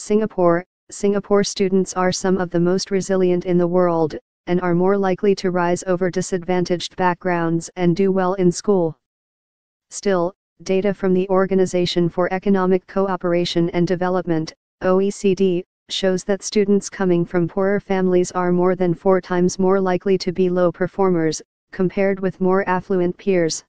Singapore students are some of the most resilient in the world, and are more likely to rise over disadvantaged backgrounds and do well in school. Still, data from the Organization for Economic Cooperation and Development, OECD, shows that students coming from poorer families are more than 4 times more likely to be low performers, compared with more affluent peers.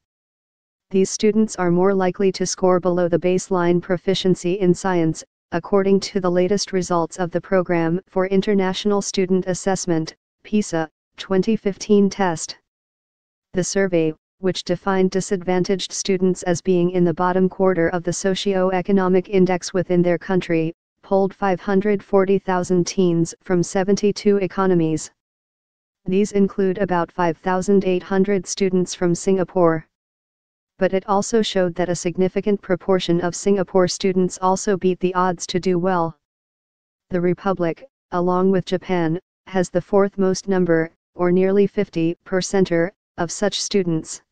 These students are more likely to score below the baseline proficiency in science, according to the latest results of the Program for International Student Assessment, PISA, 2015 test. The survey, which defined disadvantaged students as being in the bottom quarter of the socio-economic index within their country, polled 540,000 teens from 72 economies. These include about 5,800 students from Singapore. But it also showed that a significant proportion of Singapore students also beat the odds to do well. The Republic, along with Japan, has the 4th most number, or nearly 50%, of such students.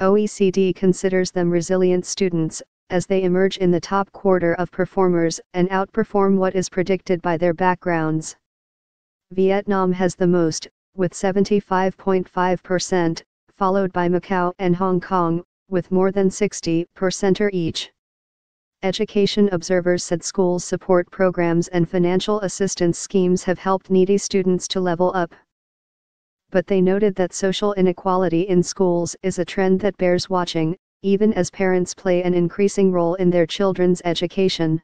OECD considers them resilient students, as they emerge in the top quarter of performers and outperform what is predicted by their backgrounds. Vietnam has the most, with 75.5%, followed by Macau and Hong Kong, with more than 60% each. Education observers said schools' support programs and financial assistance schemes have helped needy students to level up. But they noted that social inequality in schools is a trend that bears watching, even as parents play an increasing role in their children's education.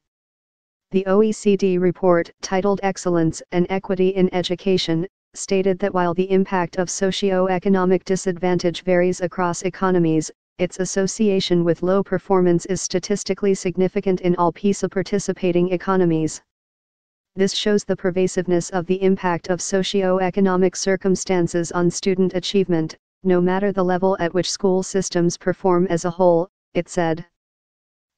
The OECD report, titled Excellence and Equity in Education, stated that while the impact of socio-economic disadvantage varies across economies, its association with low performance is statistically significant in all PISA participating economies. This shows the pervasiveness of the impact of socio-economic circumstances on student achievement, no matter the level at which school systems perform as a whole, it said.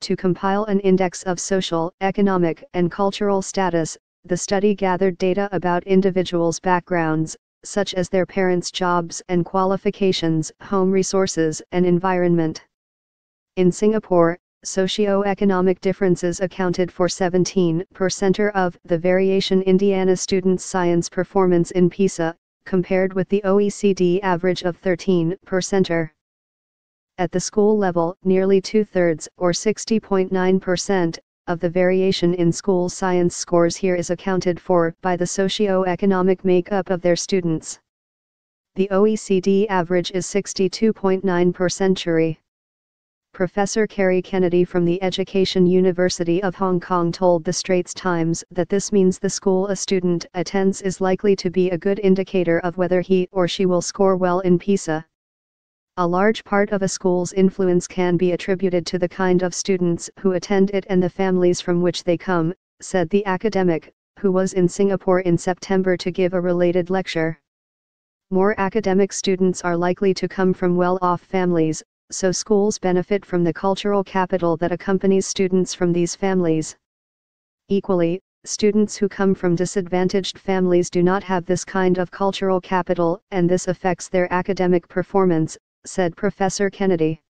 To compile an index of social, economic, and cultural status, the study gathered data about individuals' backgrounds, such as their parents' jobs and qualifications, home resources, and environment. In Singapore, socio-economic differences accounted for 17% of the variation in Indiana students' science performance in PISA, compared with the OECD average of 13%. At the school level, nearly 2/3, or 60.9%, of the variation in school science scores here is accounted for by the socio-economic makeup of their students. The OECD average is 62.9%. Professor Kerry Kennedy from the Education University of Hong Kong told the Straits Times that this means the school a student attends is likely to be a good indicator of whether he or she will score well in PISA. A large part of a school's influence can be attributed to the kind of students who attend it and the families from which they come, said the academic, who was in Singapore in September to give a related lecture. More academic students are likely to come from well-off families, so schools benefit from the cultural capital that accompanies students from these families. Equally, students who come from disadvantaged families do not have this kind of cultural capital, and this affects their academic performance, said Professor Kennedy.